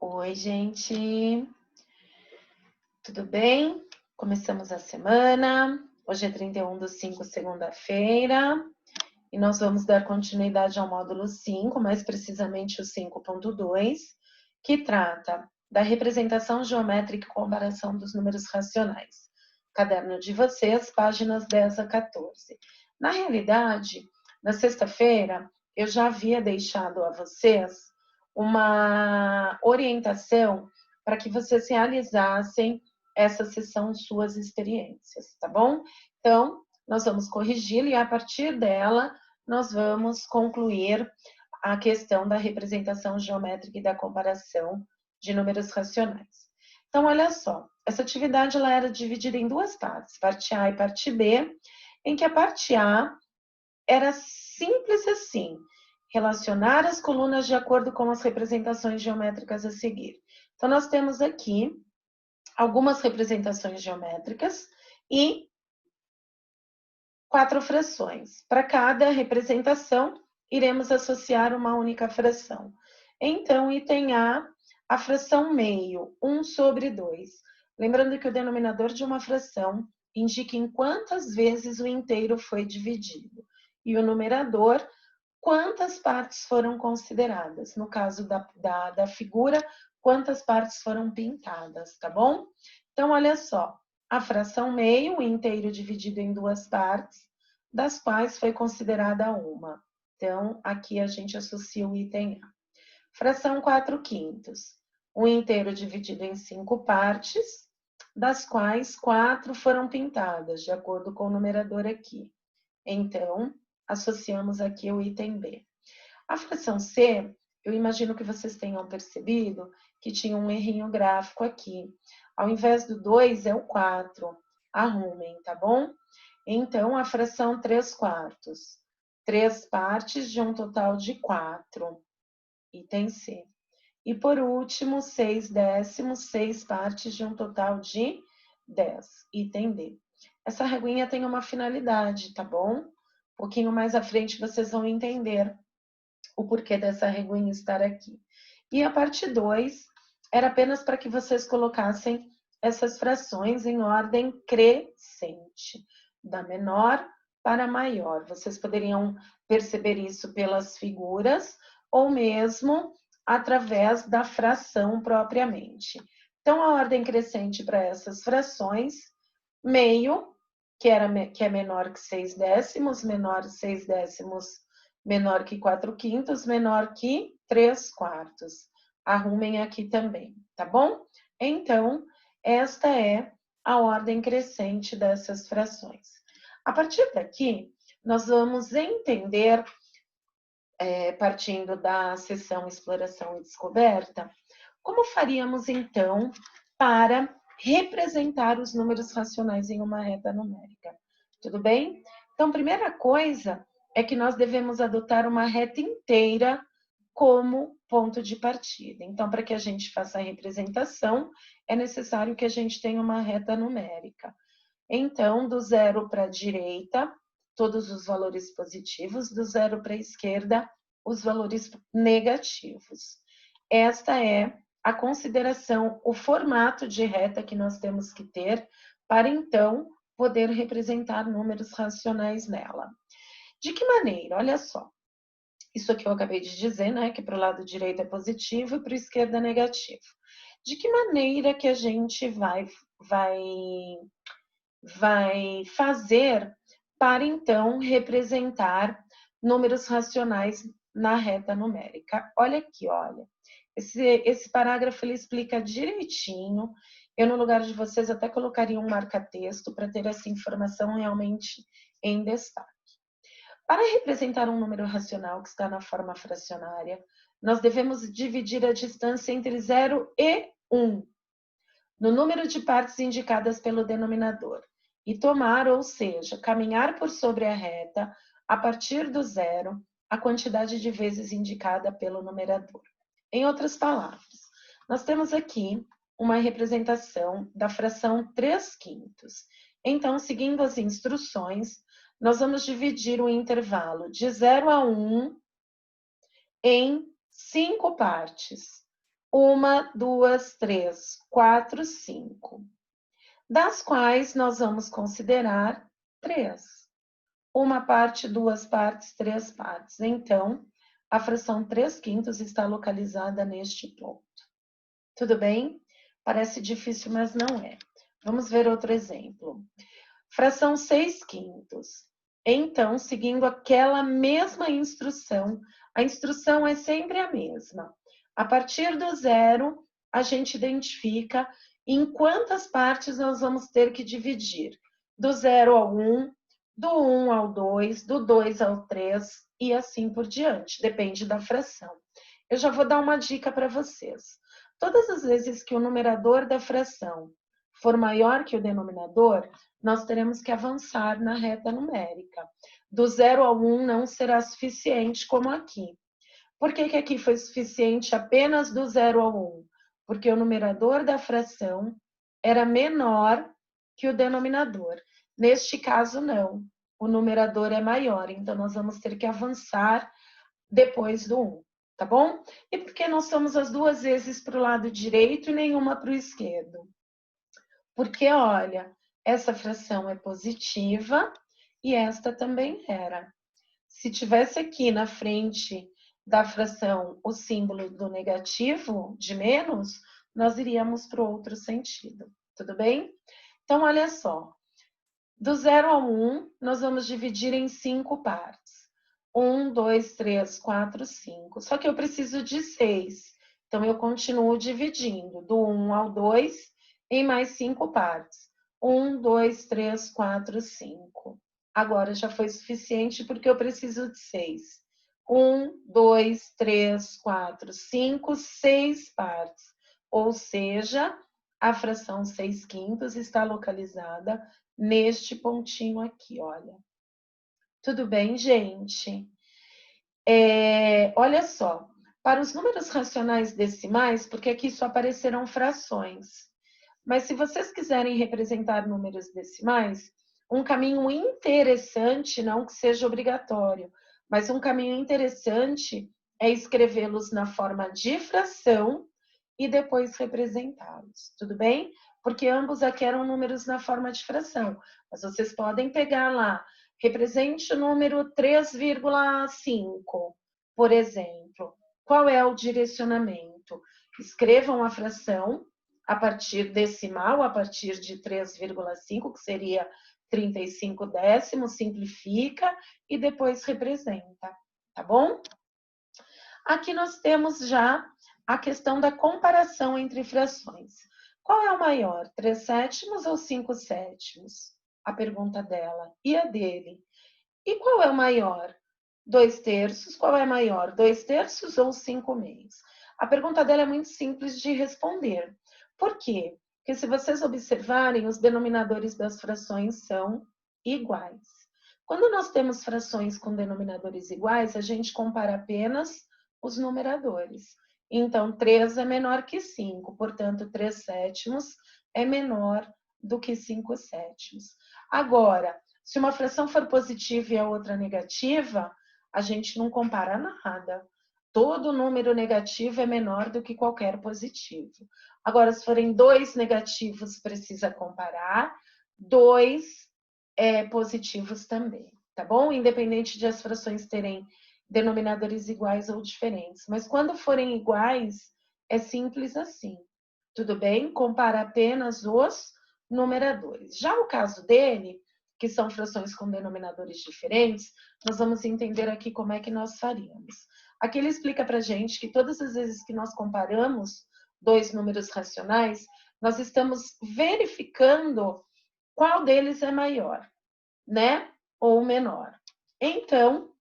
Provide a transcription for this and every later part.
Oi, gente, tudo bem? Começamos a semana. Hoje é 31/5, segunda-feira, e nós vamos dar continuidade ao módulo 5, mais precisamente o 5.2, que trata da representação geométrica e comparação dos números racionais. Caderno de vocês, páginas 10 a 14. Na realidade, na sexta-feira, eu já havia deixado a vocês uma orientação para que vocês realizassem essa sessão suas experiências, tá bom? Então, nós vamos corrigi-la e a partir dela nós vamos concluir a questão da representação geométrica e da comparação de números racionais. Então, olha só, essa atividade ela era dividida em duas partes, parte A e parte B, em que a parte A era simples assim, relacionar as colunas de acordo com as representações geométricas a seguir. Então, nós temos aqui algumas representações geométricas e 4 frações. Para cada representação, iremos associar uma única fração. Então, item A fração meio, 1/2. Lembrando que o denominador de uma fração indica em quantas vezes o inteiro foi dividido. E o numerador, quantas partes foram consideradas. No caso da figura, quantas partes foram pintadas, tá bom? Então, olha só, a fração meio, o inteiro dividido em duas partes, das quais foi considerada uma. Então, aqui a gente associa o item A. Fração 4/5, o inteiro dividido em 5 partes, das quais 4 foram pintadas, de acordo com o numerador aqui. Então, associamos aqui o item B. A fração C, eu imagino que vocês tenham percebido que tinha um errinho gráfico aqui. Ao invés do 2, é o 4. Arrumem, tá bom? Então, a fração 3/4. 3 partes de um total de 4. Item C. E, por último, 6/10, 6 partes de um total de 10. Item D. Essa reguinha tem uma finalidade, tá bom? Um pouquinho mais à frente vocês vão entender o porquê dessa reguinha estar aqui. E a parte 2 era apenas para que vocês colocassem essas frações em ordem crescente, da menor para maior. Vocês poderiam perceber isso pelas figuras ou mesmo através da fração propriamente. Então, a ordem crescente para essas frações, meio, que é menor que 6/10, menor 6/10, menor que 4/5, menor que 3/4. Arrumem aqui também, tá bom? Então, esta é a ordem crescente dessas frações. A partir daqui, nós vamos entender, partindo da seção Exploração e Descoberta, como faríamos, então, para representar os números racionais em uma reta numérica. Tudo bem? Então, primeira coisa é que nós devemos adotar uma reta inteira como ponto de partida. Então, para que a gente faça a representação, é necessário que a gente tenha uma reta numérica. Então, do 0 para a direita, todos os valores positivos, do 0 para a esquerda, os valores negativos. Esta é a consideração, o formato de reta que nós temos que ter para, então, poder representar números racionais nela. De que maneira? Olha só. Isso aqui eu acabei de dizer, né? Que para o lado direito é positivo e para o esquerdo é negativo. De que maneira que a gente vai fazer para, então, representar números racionais na reta numérica? Olha aqui, olha. Esse parágrafo ele explica direitinho. Eu, no lugar de vocês, até colocaria um marca-texto para ter essa informação realmente em destaque. Para representar um número racional que está na forma fracionária, nós devemos dividir a distância entre 0 e 1 no número de partes indicadas pelo denominador e tomar, ou seja, caminhar por sobre a reta a partir do 0 a quantidade de vezes indicada pelo numerador. Em outras palavras, nós temos aqui uma representação da fração 3/5. Então, seguindo as instruções, nós vamos dividir o intervalo de 0 a 1 em 5 partes. 1, 2, 3, 4, 5. Das quais nós vamos considerar 3. Uma parte, 2 partes, 3 partes. Então, a fração 3/5 está localizada neste ponto. Tudo bem? Parece difícil, mas não é. Vamos ver outro exemplo. Fração 6/5. Então, seguindo aquela mesma instrução, a instrução é sempre a mesma. A partir do 0, a gente identifica em quantas partes nós vamos ter que dividir. Do 0 ao 1, do 1 ao 2, do 2 ao 3 e assim por diante. Depende da fração. Eu já vou dar uma dica para vocês. Todas as vezes que o numerador da fração for maior que o denominador, nós teremos que avançar na reta numérica. Do 0 ao 1 não será suficiente como aqui. Por que aqui foi suficiente apenas do 0 ao 1? Porque o numerador da fração era menor que o denominador. Neste caso, não. O numerador é maior, então nós vamos ter que avançar depois do 1, tá bom? E por que nós somos as duas vezes para o lado direito e nenhuma para o esquerdo? Porque, olha, essa fração é positiva e esta também era. Se tivesse aqui na frente da fração o símbolo do negativo, de menos, nós iríamos para o outro sentido, tudo bem? Então, olha só. Do 0 ao 1, nós vamos dividir em 5 partes. 1, 2, 3, 4, 5. Só que eu preciso de 6. Então, eu continuo dividindo do 1 ao 2 em mais 5 partes. 1, 2, 3, 4, 5. Agora já foi suficiente porque eu preciso de 6. 1, 2, 3, 4, 5, 6 partes. Ou seja, a fração 6/5 está localizada neste pontinho aqui, olha. Tudo bem, gente? Olha só, para os números racionais decimais, porque aqui só aparecerão frações, mas se vocês quiserem representar números decimais, um caminho interessante, não que seja obrigatório, mas um caminho interessante é escrevê-los na forma de fração e depois representá-los, tudo bem? Porque ambos aqui eram números na forma de fração, mas vocês podem pegar lá, represente o número 3,5, por exemplo. Qual é o direcionamento? Escrevam a fração a partir decimal, a partir de 3,5, que seria 35 décimos, simplifica e depois representa, tá bom? Aqui nós temos já a questão da comparação entre frações. Qual é o maior, 3/7 ou 5/7? A pergunta dela. E a dele? E qual é o maior? 2/3. Qual é maior, 2/3 ou 5/2? A pergunta dela é muito simples de responder. Por quê? Porque se vocês observarem, os denominadores das frações são iguais. Quando nós temos frações com denominadores iguais, a gente compara apenas os numeradores. Então, 3 é menor que 5, portanto, 3/7 é menor do que 5/7. Agora, se uma fração for positiva e a outra negativa, a gente não compara nada. Todo número negativo é menor do que qualquer positivo. Agora, se forem 2 negativos, precisa comparar, 2 positivos também, tá bom? Independente de as frações terem denominadores iguais ou diferentes. Mas quando forem iguais, é simples assim. Tudo bem? Compara apenas os numeradores. Já o caso dele, que são frações com denominadores diferentes, nós vamos entender aqui como é que nós faríamos. Aqui ele explica para a gente que todas as vezes que nós comparamos dois números racionais, nós estamos verificando qual deles é maior, né? Ou menor. Então,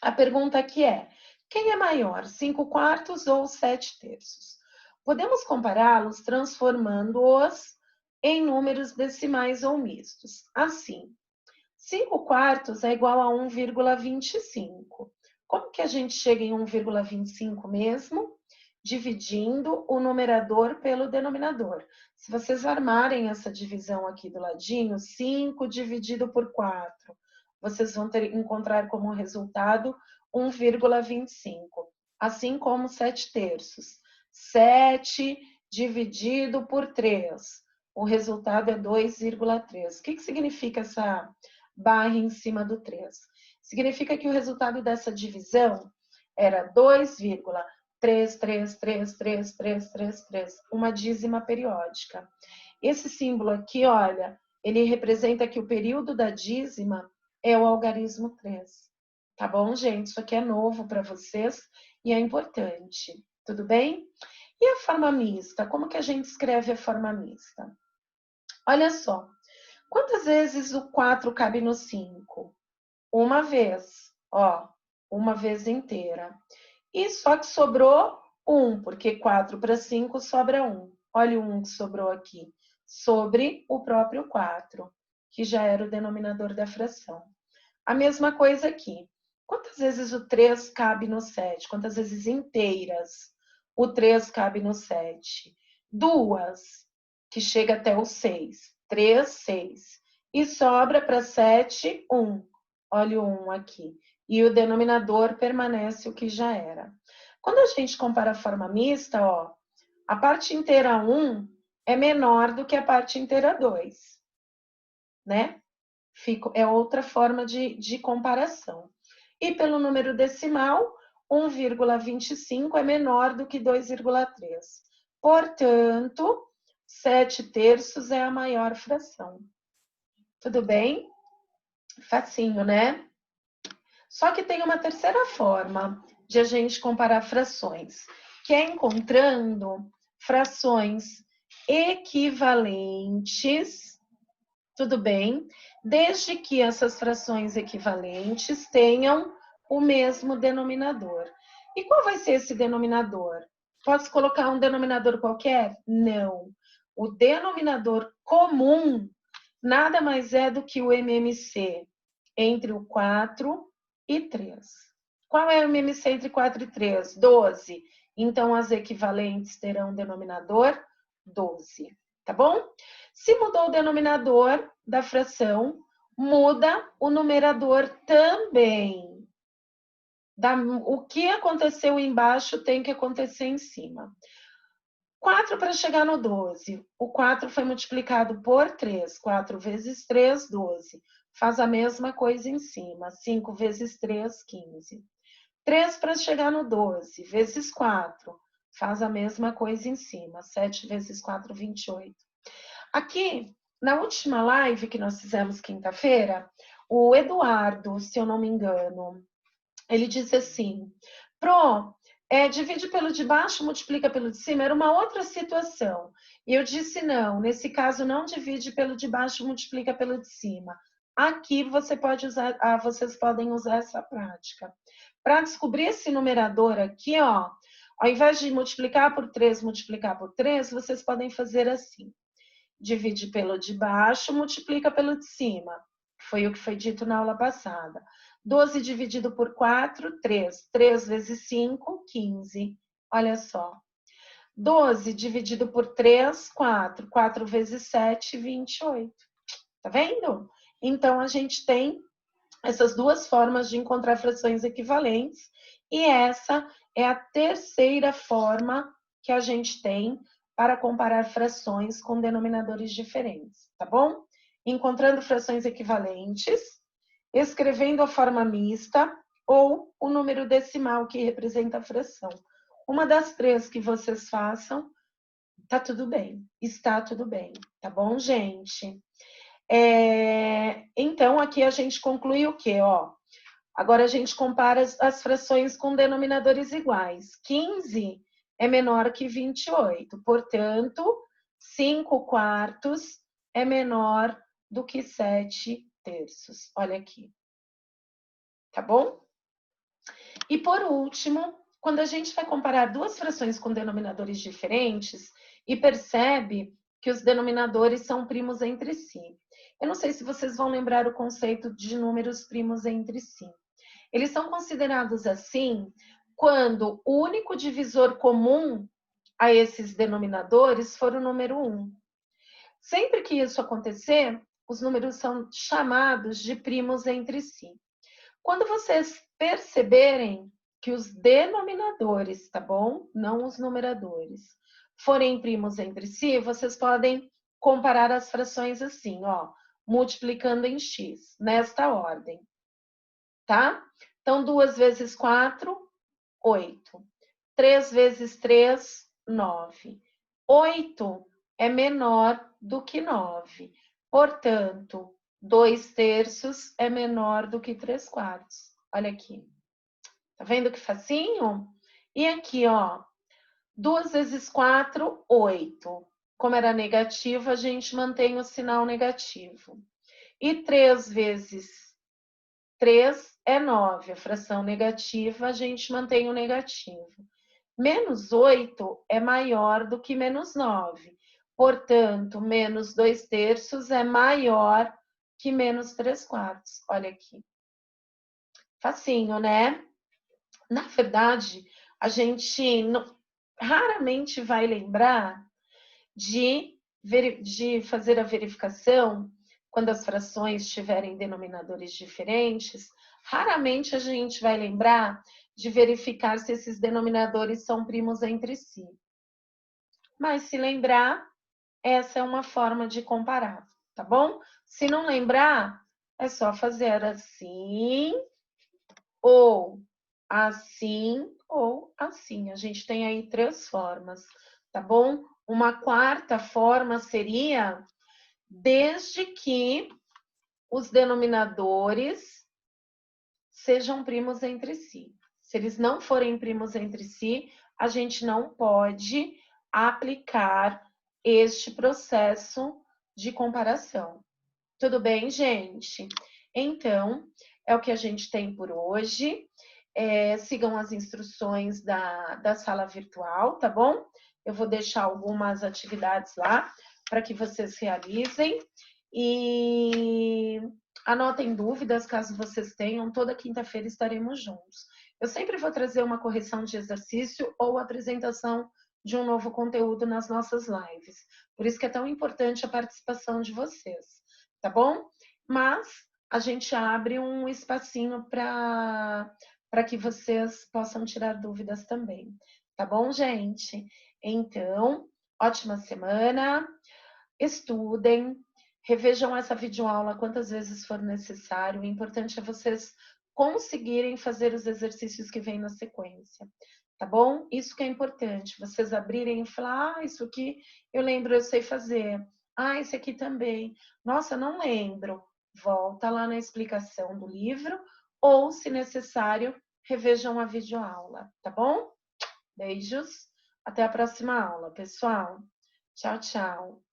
a pergunta aqui é: quem é maior, 5/4 ou 7/3? Podemos compará-los transformando-os em números decimais ou mistos. Assim, 5/4 é igual a 1,25. Como que a gente chega em 1,25 mesmo? Dividindo o numerador pelo denominador. Se vocês armarem essa divisão aqui do ladinho, 5 dividido por 4, vocês vão encontrar como resultado 1,25. Assim como 7/3. 7 dividido por 3. O resultado é 2,3. O que significa essa barra em cima do 3? Significa que o resultado dessa divisão era 2,3333333, uma dízima periódica. Esse símbolo aqui, olha, ele representa que o período da dízima é o algarismo 3. Tá bom, gente? Isso aqui é novo para vocês e é importante. Tudo bem? E a forma mista? Como que a gente escreve a forma mista? Olha só. Quantas vezes o 4 cabe no 5? Uma vez. Ó, uma vez inteira. E só que sobrou 1, porque 4 para 5 sobra 1. Olha o 1 que sobrou aqui. Sobre o próprio 4, que já era o denominador da fração. A mesma coisa aqui. Quantas vezes o 3 cabe no 7? Quantas vezes inteiras o 3 cabe no 7? 2, que chega até o 6. 3, 6. E sobra para 7, 1. Olha o 1 aqui. E o denominador permanece o que já era. Quando a gente compara a forma mista, ó, a parte inteira 1 é menor do que a parte inteira 2, né? É outra forma de comparação. E pelo número decimal, 1,25 é menor do que 2,3. Portanto, 7 terços é a maior fração. Tudo bem? Facinho, né? Só que tem uma terceira forma de a gente comparar frações, que é encontrando frações equivalentes, tudo bem? Desde que essas frações equivalentes tenham o mesmo denominador. E qual vai ser esse denominador? Posso colocar um denominador qualquer? Não. O denominador comum nada mais é do que o MMC entre o 4 e 3. Qual é o MMC entre 4 e 3? 12. Então, as equivalentes terão denominador 12. Tá bom? Se mudou o denominador da fração, muda o numerador também. O que aconteceu embaixo tem que acontecer em cima. 4 para chegar no 12. O 4 foi multiplicado por 3. 4 vezes 3, 12. Faz a mesma coisa em cima. 5 vezes 3, 15. 3 para chegar no 12, vezes 4. Faz a mesma coisa em cima. 7 vezes 4, 28. Aqui, na última live que nós fizemos quinta-feira, o Eduardo, se eu não me engano, ele disse assim, divide pelo de baixo, multiplica pelo de cima, era uma outra situação. E eu disse, não, nesse caso não divide pelo de baixo, multiplica pelo de cima. Aqui vocês podem usar essa prática. Para descobrir esse numerador aqui, ó, ao invés de multiplicar por 3, vocês podem fazer assim. Divide pelo de baixo, multiplica pelo de cima. Foi o que foi dito na aula passada. 12 dividido por 4, 3. 3 vezes 5, 15. Olha só. 12 dividido por 3, 4. 4 vezes 7, 28. Tá vendo? Então, a gente tem essas duas formas de encontrar frações equivalentes. E essa é a terceira forma que a gente tem para comparar frações com denominadores diferentes, tá bom? Encontrando frações equivalentes, escrevendo a forma mista ou o número decimal que representa a fração. Uma das três que vocês façam, tá tudo bem, está tudo bem, tá bom, gente? Então, aqui a gente conclui o quê? Ó, agora a gente compara as frações com denominadores iguais. 15 é menor que 28, portanto, 5 quartos é menor do que 7 terços. Olha aqui. Tá bom? E por último, quando a gente vai comparar duas frações com denominadores diferentes e percebe que os denominadores são primos entre si. Eu não sei se vocês vão lembrar o conceito de números primos entre si. Eles são considerados assim quando o único divisor comum a esses denominadores for o número 1. Sempre que isso acontecer, os números são chamados de primos entre si. Quando vocês perceberem que os denominadores, tá bom? Não os numeradores, forem primos entre si, vocês podem comparar as frações assim, ó, multiplicando em x, nesta ordem, tá? Então, 2 vezes 4, 8. 3 vezes 3, 9. 8 é menor do que 9. Portanto, 2 terços é menor do que 3 quartos. Olha aqui. Tá vendo que facinho? E aqui, ó. 2 vezes 4, 8. Como era negativo, a gente mantém o sinal negativo. E 3 vezes 3 é 9. A fração negativa, a gente mantém o negativo. Menos 8 é maior do que menos 9. Portanto, menos 2 terços é maior que menos 3 quartos. Olha aqui. Facinho, né? Na verdade, a gente raramente vai lembrar de fazer a verificação quando as frações tiverem denominadores diferentes. Raramente a gente vai lembrar de verificar se esses denominadores são primos entre si. Mas se lembrar, essa é uma forma de comparar, tá bom? Se não lembrar, é só fazer assim, ou assim. A gente tem aí 3 formas, tá bom? Uma quarta forma seria desde que os denominadores sejam primos entre si. Se eles não forem primos entre si, a gente não pode aplicar este processo de comparação. Tudo bem, gente? Então, é o que a gente tem por hoje. Sigam as instruções da sala virtual, tá bom? Eu vou deixar algumas atividades lá para que vocês realizem. E anotem dúvidas, caso vocês tenham. Toda quinta-feira estaremos juntos. Eu sempre vou trazer uma correção de exercício ou apresentação de um novo conteúdo nas nossas lives. Por isso que é tão importante a participação de vocês, tá bom? Mas a gente abre um espacinho para que vocês possam tirar dúvidas também, tá bom, gente? Então, ótima semana, estudem, revejam essa videoaula quantas vezes for necessário. O importante é vocês conseguirem fazer os exercícios que vêm na sequência, tá bom? Isso que é importante, vocês abrirem e falar, isso aqui eu lembro, eu sei fazer. Esse aqui também. Nossa, não lembro. Volta lá na explicação do livro ou, se necessário, revejam a videoaula, tá bom? Beijos, até a próxima aula, pessoal. Tchau, tchau.